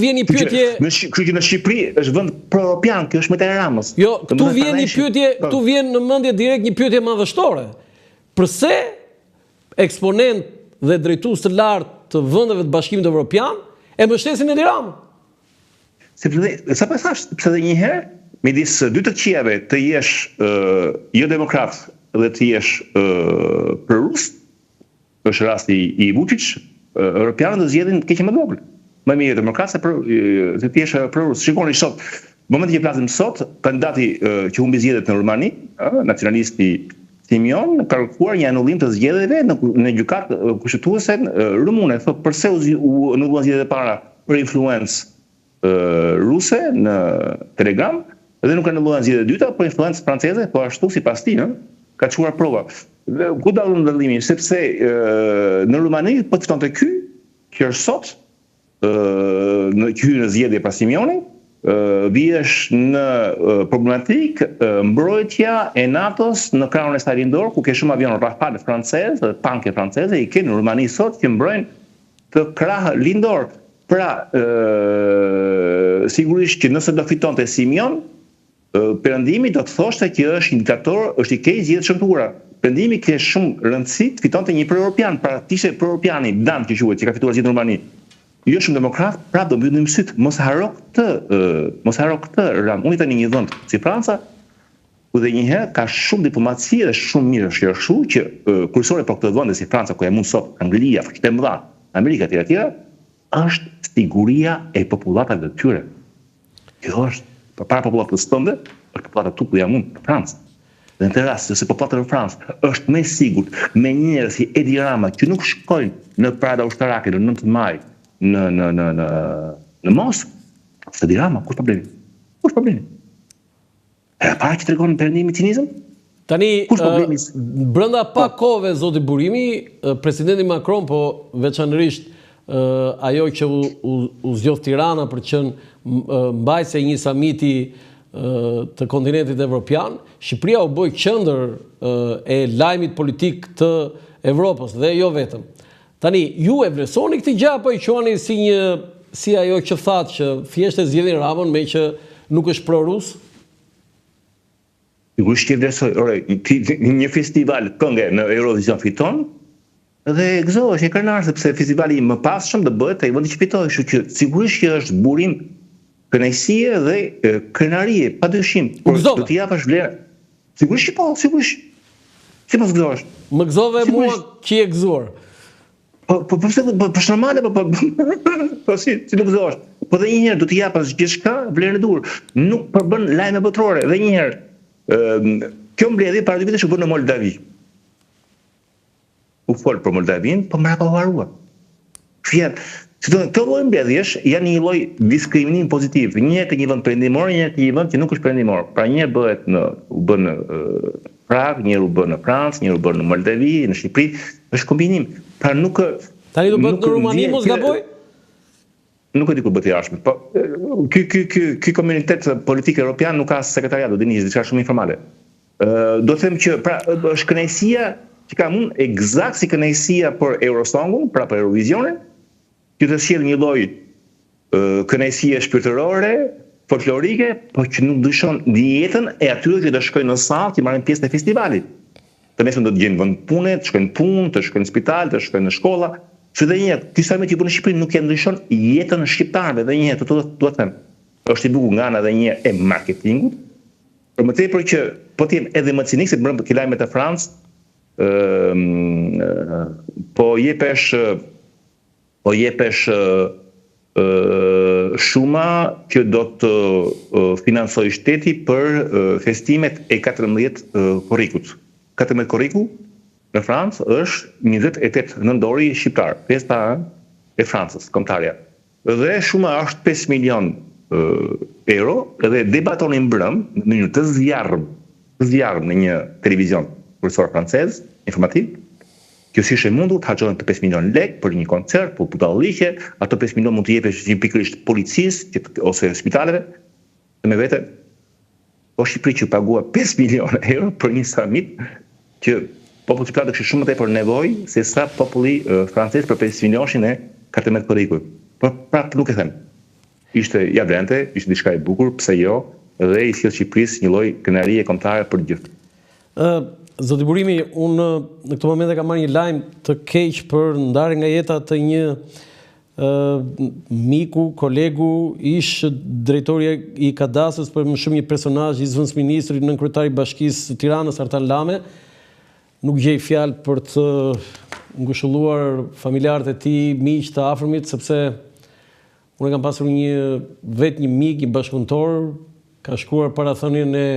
vjen një pyetje. Kështu që në Shqipëri është vend pro-europian, kjo është Meteri Ramës. Jo, këtu vjen një pyetje, këtu vjen në mendje direkt një pyetje madhështore. Pse eksponent dhe drejtues të lartë të vendeve të Bashkimit Evropian e mbështesin Edi Ramën? Sepse sa po thash, sepse edhe një herë midis dy të këqijave të jesh jo demokrat dhe të jesh prorus, është rasti i Vučić, europianët do zgjedhin keq më vogël. Më mirë demokrat se të jesh prorus. Shikoni sot, në momentin që flasim sot, kandidati që humbi zgjedhjet në Rumani, nacionalisti Simion, ka kërkuar një anullim të zgjedhjeve në gjykatë kushtetuese rumune. Thotë pse u anulluan zgjedhjet e para për influencë ruse në Telegram, dhe nuk anulluan zgjedhjet e dyta për influencë franceze, po ashtu sipas tij, ka çuar prova. Ku dallon ndëllimi? Sepse në Rumani po fitonte ky, që është sot, në zgjedhje pas Simioni, vihesh në problematik mbrojtja e NATO-s në krahun e Stalindor, ku ke shumë avion Rafale francez, tanke franceze, i ke në Rumani sot që mbrojnë të krah lindor. Pra, sigurisht që nëse do fitonte Simion, Perëndimi do të thoshte që është një diktator, është i keq zgjedhjet shëmtuara. Perëndimi ka shumë rëndësi të fitonte një pro-europian, pra ishte pro-europiani Dan që quhet, që ka fituar zgjedhjet në Rumani. Jo shumë demokrat, prapë do mbyllim syt, mos haro këtë Ram. Unë tani një vend si Franca, ku dhe njëherë ka shumë diplomaci dhe shumë mirë është kështu që kursore për këtë vend si Franca, ku e mund sot Anglia, fuqitë mëdha, Amerika etj. Është siguria e popullatave të tyre. Kjo është para popullatës tënde, është popullata tu ku jam unë, në Francë. Dhe në të rast, se popullata në Francë është më sigurt me njerëz si Edi Rama që nuk shkojnë në parada ushtarake në 9 maj në Moskë, se Edi Rama, kush problemi? Kush problemi? E para që tregon perëndimi cinizëm? Tani, brenda pak kohëve, zoti Burimi, presidenti Macron, po veçanërisht ajo që u zgjodh Tirana për të qenë mbajtëse një samiti të kontinentit evropian, Shqipëria u bë qendër e lajmit politik të Evropës dhe jo vetëm. Tani, ju e vlerësoni këtë gjë apo i quani si ajo që thatë që thjesht e zgjedhin Ramën me që nuk është pro-rus? Sigurisht që vlerësoj. Një festival këngë në Eurovision fiton, dhe gëzohesh e krenar sepse festivali më passhëm do bëhet ai vendi që fitoi, kështu që sigurisht që është burim kënaqësie dhe krenarie, padyshim. Por do t'i japësh vlerë. Sigurisht që po, sigurisht. Si mos gëzohesh? Më gëzove mua që je gëzuar. Po është normale, po si nuk gëzohesh. Po dhe një herë do t'i japësh gjithçka vlerën e dur. Nuk përbën lajme botërore. Dhe një herë, kjo mbledhje para 2 vitesh u bën në Moldavi. U fol për Moldavin, po mbrapa u harua. Këto lloj mbledhjesh janë një lloj diskriminim pozitiv. Një te një vend perëndimor, një te një vend që nuk është perëndimor. Pra një bëhet u bën në Prag, një u bën në Francë, një u bën në Moldavi, në Shqipëri, është kombinim. Pra nuk tani do bëhet në Rumani, mos gaboj? Nuk e di kur bëhet jashtë. Po ky komunitet politik evropian nuk ka sekretariat, do dini, është diçka shumë informale. Do të them që pra është kënaqësia që kam unë eksakt si kënaqësia për Eurosongun, pra për Eurovisionin, që të sjell një lloj kënaqësie shpirtërore, folklorike, po që nuk ndryshon dietën e atyre që do shkojnë në sallë, që marrin pjesë në festivalin. Të mesëm do të gjenë vend pune, të shkojnë punë, të shkojnë në spital, të shkojnë në shkolla. Që dhe njëherë, ky samit që bën në Shqipëri nuk e ndryshon jetën e shqiptarëve, dhe njëherë do të them, është i bukur nga ana dhe një e marketingut, por më tepër që po të jem edhe më cinik se bën për lajmet e Francë, po jepesh shuma që do të financoj shteti për festimet e 14 korrikut. 14 korriku në Francë është 28 nëndori shqiptar, festa e Francës, kombëtarja. Dhe shuma është 5 milion euro, dhe debatonin mbrëm në një të zjarëm në një televizion kursor francez, informativ, kjo si është e mundur të harxhohen të 5 milion lek për një koncert, për budallike, ato 5 milion mund të jepesh pikërisht policisë ose spitaleve, dhe me vete, po Shqipëri që pagua 5 milion euro për një samit që populli shqiptar kishte shumë më tepër nevojë se sa populli francez për 5 milionin e 14 korrikut. Por prapë nuk e them. ishte jablente, ishte diçka e bukur, pse jo, dhe i sjell Shqipërisë një lloj kënaqësie kombëtare për gjithë. Zoti Burimi, unë në këtë moment kam marrë një lajm të keq për ndarje nga jeta të një miku, kolegu, ish drejtori i kadastrës, për më shumë një personazh i zëvendësministrit, nën kryetari i Bashkisë së Tiranës Artan Lame. Nuk gjej fjalë për të ngushëlluar familjarët e tij, miq të afërmit, sepse unë kam pasur vetë një mik, një bashkëpunëtor, ka shkruar parathonien e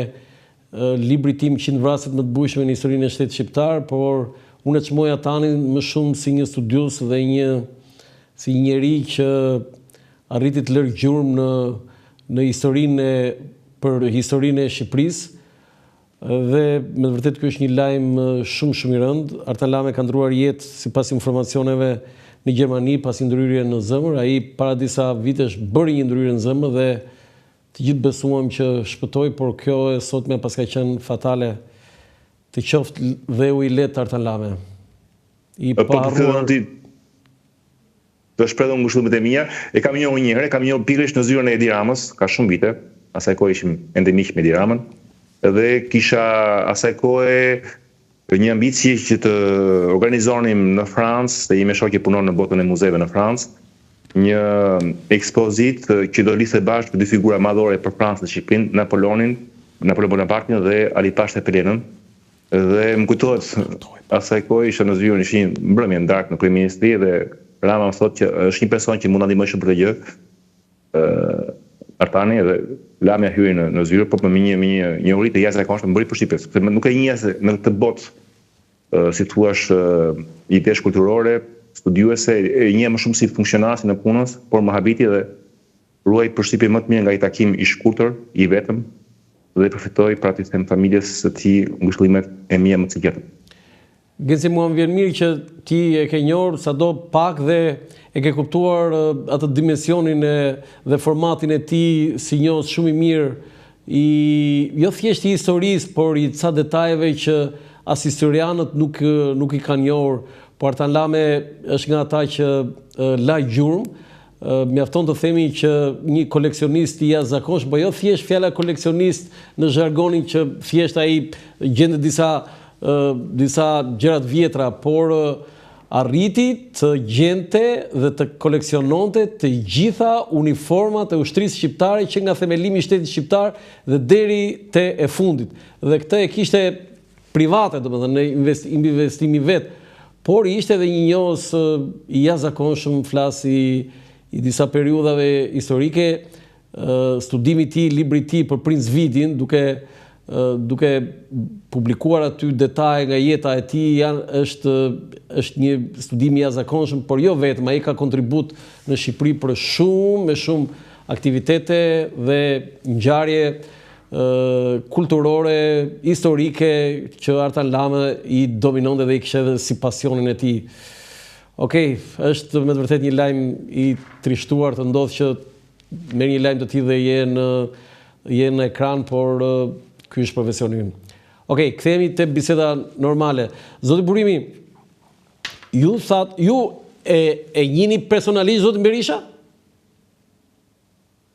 librit tim 100 vrasjet më të bujshme në historinë e shtetit shqiptar, por unë e çmoja Tanin më shumë si një studios dhe si një njeri që arriti të lërë gjurmë në për historinë e Shqipërisë. Dhe me të vërtetë ky është një lajm shumë i rënd. Artan Lame ka ndruar jetë sipas informacioneve në Gjermani pasi ndryrje në zemër. Ai para disa vitesh bëri një ndryrje në zemër dhe të gjithë besuam që shpëtoi, por kjo e sotme pas ka qenë fatale. Të qoftë dheu i lehtë Artan Lame. I paharruar. Të shpreh ngushëllimet e mia. E kam njohur një herë, kam njohur pikërisht në zyrën e Edi Ramës, ka shumë vite. Asaj kohë ishim ende miq me Edi Ramën. Dhe kisha asaj kohë një ambicie që të organizonim në Francë, dhe ime shoqe punon në botën e muzeve në Francë, një ekspozit që do lidhte bashkë dy figura madhore për Francën dhe Shqipërinë, Napoleon Bonapartin dhe Ali Pasha Pelenën. Dhe më kujtohet asaj kohë isha në zyrën, ishin mbrëmje ndarkë në kryeministri dhe Rama më thotë që është një person që mund ta ndihmoj shumë për të gjë. Artani dhe Lamja hyrë në zyrë, por me një uri të jashtëzakonshme më bëri për Shqipëri, sepse nuk e njeh se në këtë botë si thua idesh kulturore, studiuese, e njeh më shumë si funksionasi në punës, por më habiti dhe ruaj përshtypje më të mirë nga i takim i shkurtër, i vetëm, dhe përfitoi pra të them familjes së tij ngushëllimet e mia më të sigurta. Genci, mua më vjen mirë që ti e ke njohur sado pak dhe e ke kuptuar atë dimensionin dhe formatin e tij si njohës shumë i mirë jo thjesht i historisë, por i ca detajeve që as historianët nuk i kanë njohur. Po Artan Lame është nga ata që la gjurmë. Mjafton të themi që një koleksionist i jashtëzakonshëm, po jo thjesht fjala koleksionist në zhargonin që thjesht ai gjente disa gjërat vjetra, por arriti të gjente dhe të koleksiononte të gjitha uniformat e ushtrisë shqiptare që nga themelimi i shtetit shqiptar dhe deri te e fundit. Dhe këtë e kishte private, domethënë në investimi vet, por ishte edhe një njohës i jashtëzakonshëm, flas i disa periudhave historike, studimi i tij, libri i tij për Princ Vidin, duke publikuar aty detaje nga jeta e tij, është një studim i jashtëzakonshëm, por jo vetëm, ai ka kontribut në Shqipëri për shumë aktivitete dhe ngjarje kulturore, historike që Artan Lame i dominonte dhe i kishte edhe si pasionin e tij. Okej, është me të vërtetë një lajm i trishtuar të ndodh që merr një lajm të tillë dhe je në ekran, por ky është profesioni ynë. Okej, kthehemi te biseda normale. Zoti Burimi, ju e njihni personalisht zotin Berisha?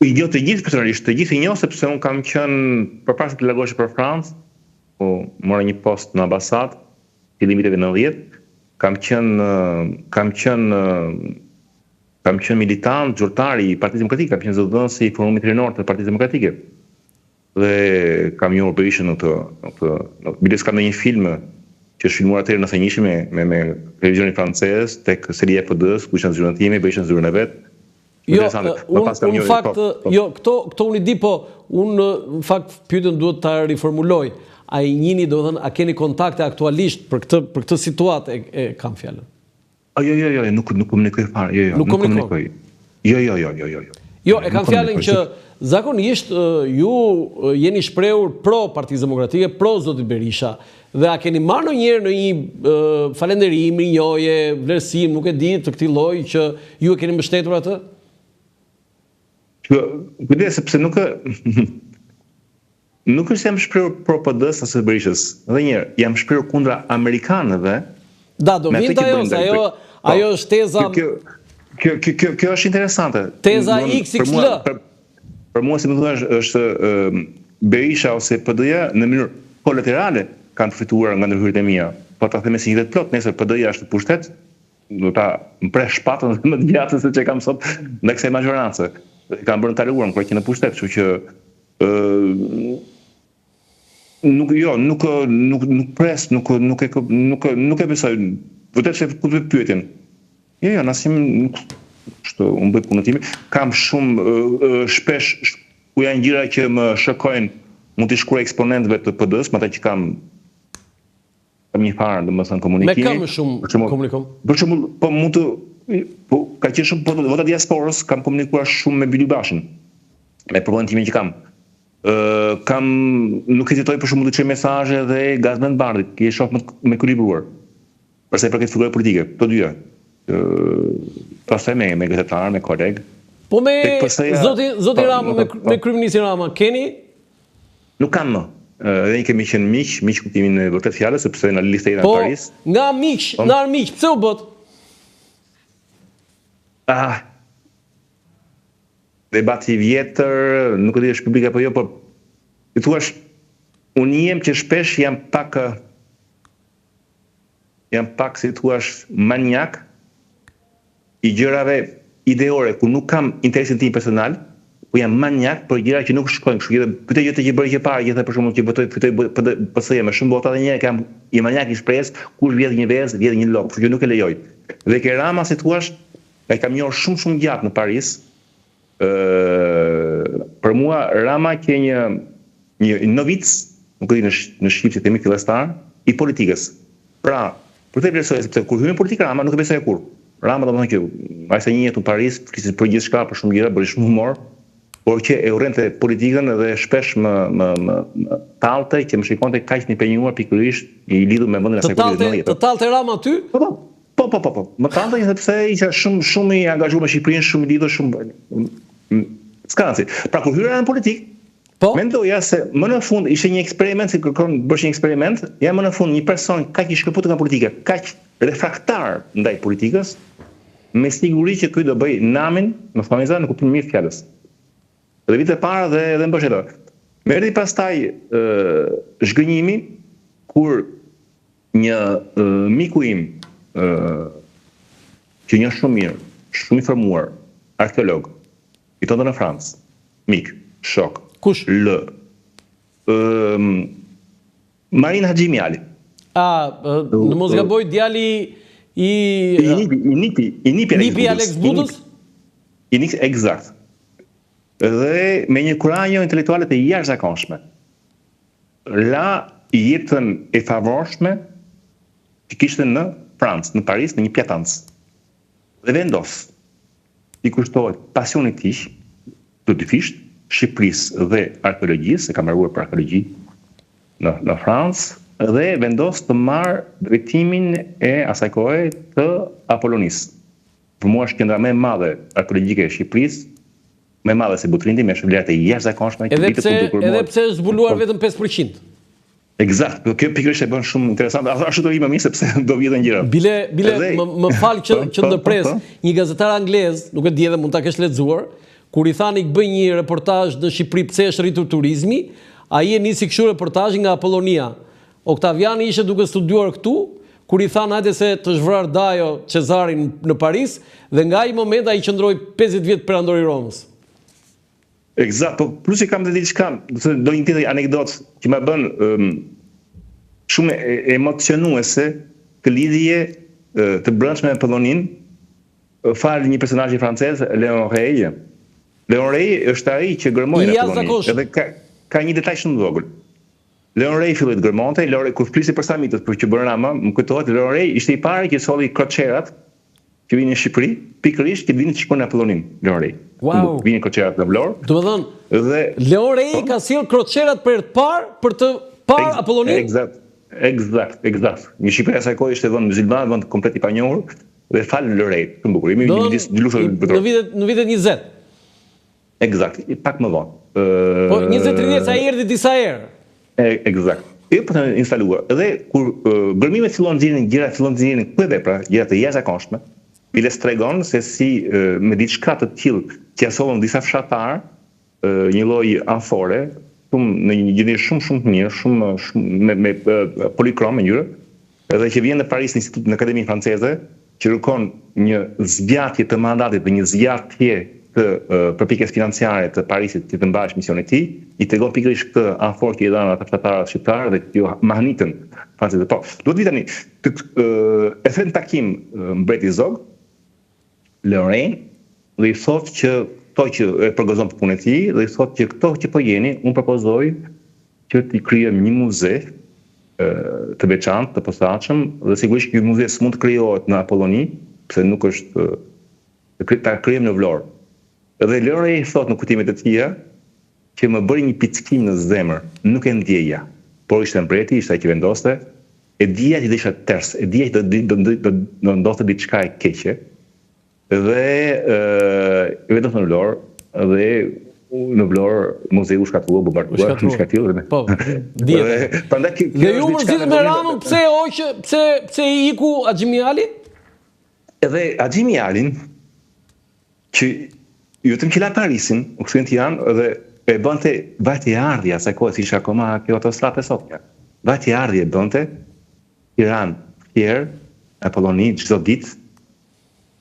Jo të gjithë personalisht, të gjithë i njoh sepse unë kam qenë përpara se të largohesh për Francë, po mora një post në ambasadë, fillim viteve 90, kam qenë militant, zyrtar i Partisë Demokratike, kam qenë zëdhënës i Forumit Rinor të Partisë Demokratike. Dhe kam njohur Berishën në bides kam në një film që është filmuar atëherë në Thënjishëm me televizionin francez, tek seria e PD-s, ku ishin zyrën time, Berishën zyrën e vet. Jo, unë fakt, këto unë i di, po unë në fakt pyetjen duhet ta riformuloj. A i njihni, domethënë, a keni kontakte aktualisht për këtë situatë e kam fjalën? Jo, nuk komunikoj fare. Nuk komunikoj. Jo. Jo, e kam fjalën që zakonisht ju jeni shprehur pro Partisë Demokratike, pro zotit Berisha, dhe a keni marrë ndonjëherë në një falënderim, rinjoje, vlerësim, nuk e di, të këtij lloji që ju e keni mbështetur atë? Kujdes, sepse nuk është jam shprehur pro PD-s ose Berishës. Edhe një herë, jam shprehur kundra amerikanëve. Da, do vjen ajo, se ajo është teza. Kjo është interesante. Teza XXL. Për mua, si më thua, është Berisha ose PD-ja në mënyrë kolaterale kanë përfituar nga ndërhyrjet e mia. Po ta them me sinqeritet plot, nesër PD-ja është në pushtet, do ta mpresh shpatën më të gjatë se çka kam sot në kësaj majorancë. Kanë bërë të taluar kur që në pushtet, kështu që nuk pres, nuk e besoj. Vërtet se ku të pyetjen. Jo, nasim kështu, unë bëj punën time. Kam shumë shpesh ku janë gjëra që më shokojnë, mund t'i shkruaj eksponentëve të PD-s, me ata që kam një farë, domethënë komunikimi. Me kam shumë komunikom. Për shembull, po mund të ka qenë shumë vota diasporës, kam komunikuar shumë me Byli Bashin. Me provën time që kam. Nuk hezitoj për shembull të çoj mesazhe dhe Gazmend Bardhit, që e shoh me kuribruar. Përsa i përket figurave politike, të dyja. Pastaj me gazetar, me koleg. Po me zoti Rama, me kryeministin Rama, keni? Nuk kam më. Dhe kemi qenë miq kuptimin e vërtet fjalës, sepse në listë në Paris. Po, nga miq, pse u bët? Debati vjetër, nuk e di është publik apo jo, por i thuash, unë jem që shpesh jam pak si thuash maniak i gjërave ideore ku nuk kam interesin tim personal, po jam maniak për gjëra që nuk shkojnë kështu. Këtë gjë që bëri që parë, gjithë për shkakun që fitoi PS-ja me shumë vota dhe një kam i maniak i shpresë, kush vjedh një vezë, vjedh një lop, kështu që nuk e lejoj. Dhe ke Rama si thuash, ai kam njohur shumë gjatë në Paris. Për mua Rama që një novic, nuk e di në shqip si themi fillestar, i politikës. Pra, për të besoj sepse kur hyn në politikë Rama nuk e besoj kur. Rama domethënë që ai sa një jetë në Paris, fliset për gjithçka, për shumë gjëra, bëri shumë humor, por që e urrente politikën dhe shpesh më tallte që më shikonte kaq një penjuar pikërisht i lidhur me vendin e asaj komuniteti. Të tallte Rama aty? Po. Më tallte sepse isha shumë i angazhuar me Shqipërinë, shumë i lidhur, shumë skanci. Pra kur hyra në politikë, mendoja se më në fund ishte një eksperiment, si kërkon bësh një eksperiment, më në fund një person kaq i shkëputur nga politika, kaq refraktar ndaj politikës, me siguri që ky do bëj namin në familja në kuptimin mirë fjalës. Dhe vitet e para dhe më bëshetoj. Merri pastaj zhgënjimi kur një miku im që një shumë mirë, shumë i formuar, arkeolog, i tonë në Francë, mik, shok. Kush? Marin Haxhimiali. Në mos gaboj djali i Nipi Alex Budës? Eksakt. Dhe me një kuranjo intelektuale të jashtëzakonshme. La jetën e favorshme që kishte në Francë, në Paris, në një pjatancë. Dhe vendos i kushtohet pasionit tij të dyfisht Shqipërisë dhe arkeologjisë, se ka mbaruar për arkeologji në Francë, dhe vendos të marrë drejtimin e asaj kohe të Apollonisë. Për mua është qendra më e madhe arkeologjike e Shqipërisë, më e madhe se Butrindi, me shërbëlirë të jashtëzakonshme. Edhe pse është zbuluar vetëm 5%. Eksakt, kjo pikërisht e bën shumë interesante. Ashtu do vijmë sepse do vjen gjëra. Bile më fal që ndërpres një gazetar anglez, nuk e di edhe mund ta kesh lexuar, kur i thani bëj një reportazh në Shqipëri pse është rritur turizmi, ai e nisi kështu reportazhin nga Apollonia. Oktaviani ishte duke studiuar këtu, kur i thanë hajde se të zhvrar Dajo Cezarin në Paris, dhe nga ai moment ai qëndroi 50 vjet perandori i Romës. Eksakt, po plus i kam dhe diçka, do një tjetër anekdotë që më bën shumë emocionuese të lidhje të brendshme me Apollonin, fal një personazh francez, Léon Rey. Léon Rey është ai që gërmoi në Apollonin. Edhe ka një detaj shumë vogël. Léon Rey filloi të gërmonte, kur flisi për samitet, për që bën Rama, më kujtohet Léon Rey ishte i pari që solli kroçerat që vinë në Shqipëri, pikërisht që vinë të shkojnë në Apollonin, Léon Rey. Wow. Vinë kroçerat në Vlorë. Do të thënë, Léon Rey ka sjell kroçerat për të parë Apollonin. Eksakt. Një Shqipëri asaj kohe ishte vend muzulman, vend komplet i panjohur dhe fal Léon Rey, shumë bukur. Jemi në lushë në vitet 20. Eksakt, pak më vonë. Po 20-30 sa erdhi disa herë. Eksakt. E po të instaluar. Edhe kur gërmimet fillon nxjerrin gjëra, fillon nxjerrin ku vepra, gjëra të jashtëzakonshme, Biles tregon se si me diçka të tillë që asollën disa fshatar, një lloj amfore, në një gjendje shumë të mirë, shumë me polikrom me ngjyrë, edhe që vjen në Paris në Institutin në Akademinë Franceze, që kërkon një zgjatje të mandatit dhe një zgjatje të përpjekjes financiare të Parisit që të mbash misionin e tij, i tregon pikërisht këtë amforë që i dhanë ata fshatarët shqiptarë dhe që mahnitën francezë. Po, duhet vi tani e thënë takim mbreti Zog, Lorraine, dhe i thotë që këto që e përgëzon për punën e tij, dhe i thotë që këto që po jeni, unë propozoj që t'i krijojmë një muze të veçantë, të posaçëm, dhe sigurisht ky muze s'mund të krijohet në Apolloni, pse nuk është ta krijojmë në Vlorë. Dhe Lorraine i thotë në kujtimet e tija që më bëri një pickim në zemër, nuk e ndjeja, por ishte mbreti, ishte ai që vendoste, e dija që do isha ters, e dija që do ndodhte diçka e keqe, dhe vendos në Vlorë, dhe në Vlorë muzeu shkatruar, bombarduar, diçka tillë. Po, dihet. Dhe ju mërzit me Ramën, pse i iku Axhimi Ali? Edhe Axhimi Alin, që jutëm që la Parisin, u kthyen në Tiranë dhe e bënte vajtje ardhja, sa kohë ishte akoma kjo autostradë e sotja. Vajtje ardhje bënte Tiranë, Fier, Apolloni çdo ditë,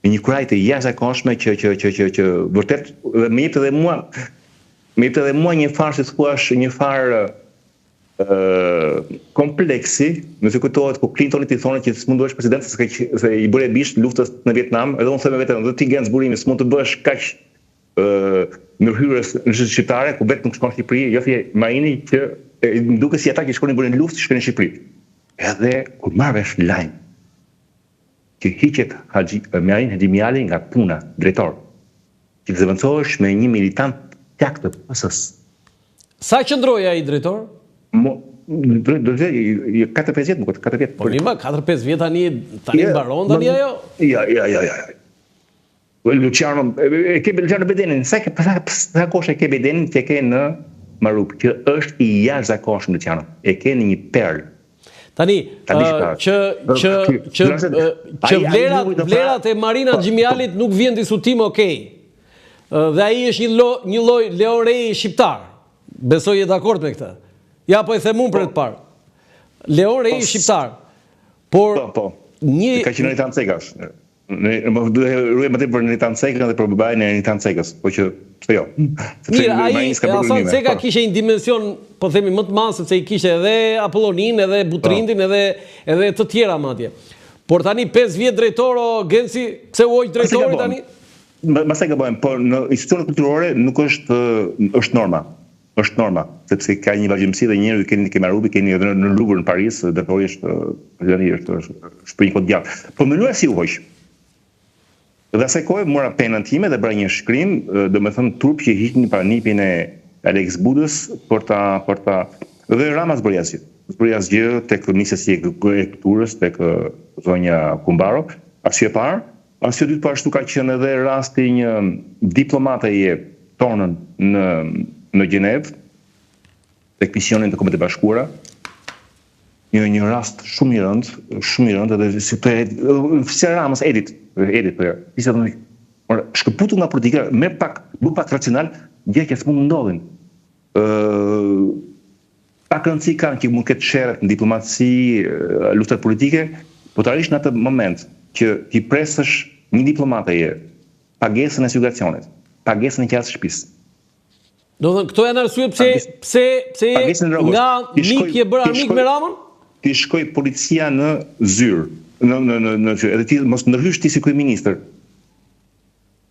me një kurajë të jashtëzakonshme që vërtet dhe më jep edhe mua një farë, si thuash, një farë kompleksi, nëse kujtohet ku Clintoni i thonë që s'mund të bësh president se i bëre bisht luftës në Vietnam, edhe unë them vetëm, do ti gjen zburimi, s'mund të bësh kaq ndërhyrës në shqiptare, ku vetë nuk shkon në Shqipëri, jo thje Marini që më duket si ata që shkonin bënin luftë, shkonin në Shqipëri. Edhe kur marr vesh lajm që hiqet Marin Axhimi Ali nga puna, drejtor, që të zëvendësohesh me një militant plak të PS-s. Sa qëndroi ai drejtor? 4-5 vjet, nuk 4 vjet. Po nima 4-5 vjet tani mbaron tani ajo? Ja. Luciano, e ke Luciano Bedenin, sa kohë e ke Bedenin që ke në Marup, që është i jashtëzakonshëm Luciano. E ke në një perl. Tani, që vlerat e Marina Axhimi Alit nuk vjen diskutim, okej. Dhe ai është një lloj Leorei shqiptar. Besoj je dakord me këtë. Ja, po e them unë për të parë. Leorei shqiptar. Por një ka qenë Nitan Cekash. Më ruaj më tepër Nitan Cekën dhe për babain e Nitan Cekës, po që jo. Mirë, ai Hasan Ceka kishte një dimension, po themi më të madh, sepse i kishte edhe Apollonin, edhe Butrindin, edhe të tjera madje. Por tani 5 vjet drejtor o Genci, pse u hoq drejtori tani? Masaj gabojmë, por në institucionet kulturore nuk është norma. Është norma, sepse ka një vazhdimsi dhe njerëzit keni ke Marubi, keni edhe në Louvre në Paris, drejtori është për një kohë gjatë. Po mënyra si u hoq. Dhe asaj kohe mora penën time dhe bëra një shkrim, domethënë turp që hiqnin para nipin e Alex Budës për ta dhe Rama zbëri asgjë tek nisësi e kulturës, tek zonja Kumbaro, arsye parë. Arsye dytë po ashtu ka qenë edhe rasti një diplomate e tonën në Gjenevë, tek misionin të Kombeve të Bashkuara. Një rast shumë i rëndë, edhe si të oficial Ramës Edit për ishte shkëputur nga politika, më pak racional, gjë që s'mund ndodhin. Pak rëndësi kanë që mund ketë sherrë në diplomaci, luftat politike, po të arrish në atë moment që ti presësh një diplomate pagesën e siguracionit, pagesën e qartës shtëpisë. Do të thënë këto janë arsye pse nga mik je bërë armik me Ramën? Ti shkoj policia në zyrë, edhe ti mos ndërhysh ti si kryeministër.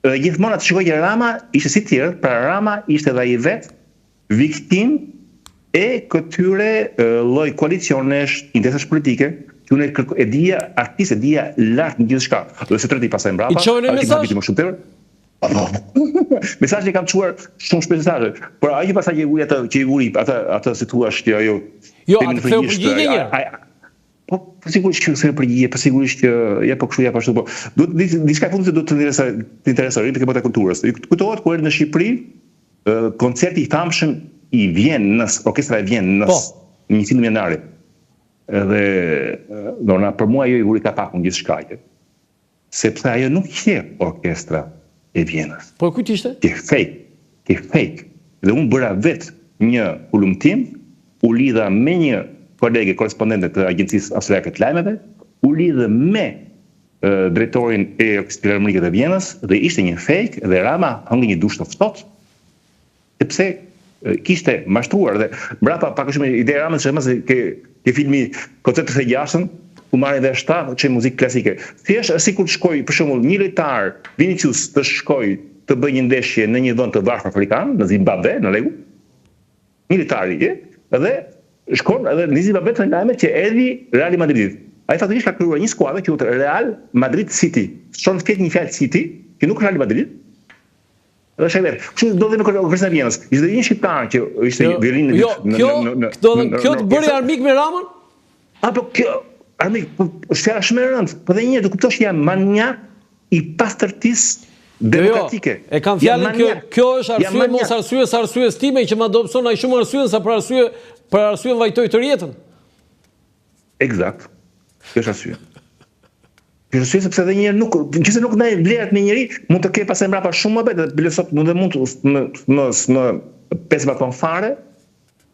Dhe gjithmonë atë shkoj që Rama ishte si tjerë, pra Rama ishte edhe ai vetë viktim e këtyre lloj koalicionesh, interesash politike, që unë e dija artist, e dija lart në gjithçka. Do të treti pasaj mbrapa. I çojnë mesazh? Më shumë tepër. Mesazhe kam çuar shumë shpesh mesazhe, por ai pasaj që i vuri atë si thua që ajo. Jo, atë ktheu përgjigje një. Po sigurisht që ktheu përgjigje, po sigurisht që ja po kështu ja po ashtu po. Duhet diçka fundi se do të interesoj tek bota e kulturës. Kujtohet kur erdhi në Shqipëri, koncerti i famshëm i Vienës, orkestra e Vienës, në 100 janarit. Edhe dona për mua ajo i vuri kapakun gjithçka. sepse ajo nuk je orkestra e Vjenës. Po kujt ishte? Ke fake. Dhe unë bëra vetë një ulumtim, u lidha me një kolege korespondente të Agjencisë Austriake të Lajmeve, u lidha me drejtorin e Orkestrës Filharmonike të Vjenës dhe ishte një fake dhe Rama hëngi një dush të ftohtë, sepse kishte mashtruar dhe mbrapa pak shumë ide Ramës se ke filmi Koncertet e gjashtë ku marrin dhe 7 që muzikë klasike. Thjesht sikur të shkoj për shembull një lojtar Vinicius të shkoj të bëjë një ndeshje në një vend të varfër afrikan, në Zimbabwe, në rregull. Një lojtar dhe shkon edhe në Zimbabwe të lajmet që erdhi Real Madrid. Ai fatikisht ka krijuar një skuadër që quhet Real Madrid City. Çon flet një fjalë City, që nuk është Real Madrid. Dhe shajver, kështu do dhe në Orkestrën e Vjenës. Ishte një shqiptar që ishte violin kjo të bëri armik me Ramën? Apo kjo armik, është fjalë shumë e rëndë, po dhe një do kuptosh jam maniak i pastërtisë demokratike. E kam fjalën kjo është arsye mos arsyes time që ma dobëson ai shumë arsyen sa për arsyen vajtoj të rjetën. Eksakt. Kjo është arsye. Kjo është arsye sepse edhe një herë nëse nuk ndaj vlerat me njëri, mund të ke pastaj mbrapa shumë mëbet, dhe bile sot mund më 5 bakon fare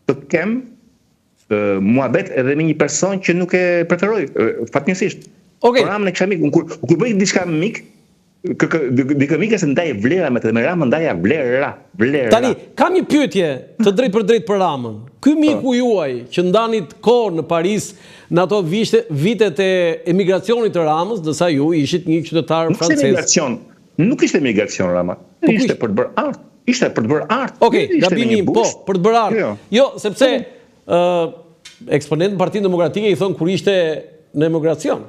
të kem muhabet edhe me një person që nuk e preferoj, fatmirësisht. Por Ramën e kisha mik, kur bëj diçka me mik, dikë mik se ndaj vlera me të me Ramën ndaja vlera. Tani, kam një pyetje të drejt për drejt për Ramën. Ky miku juaj që ndanit kohë në Paris në ato vitet e emigracionit të Ramës, dësa ju ishit një qytetar francez. Nuk ishte emigracion Rama, ishte për të bërë art. Ishte për të bërë art. Okej, gabimi, po, për të bërë art. Jo, sepse eksponent në Partinë Demokratike i thonë kur ishte në emigracion.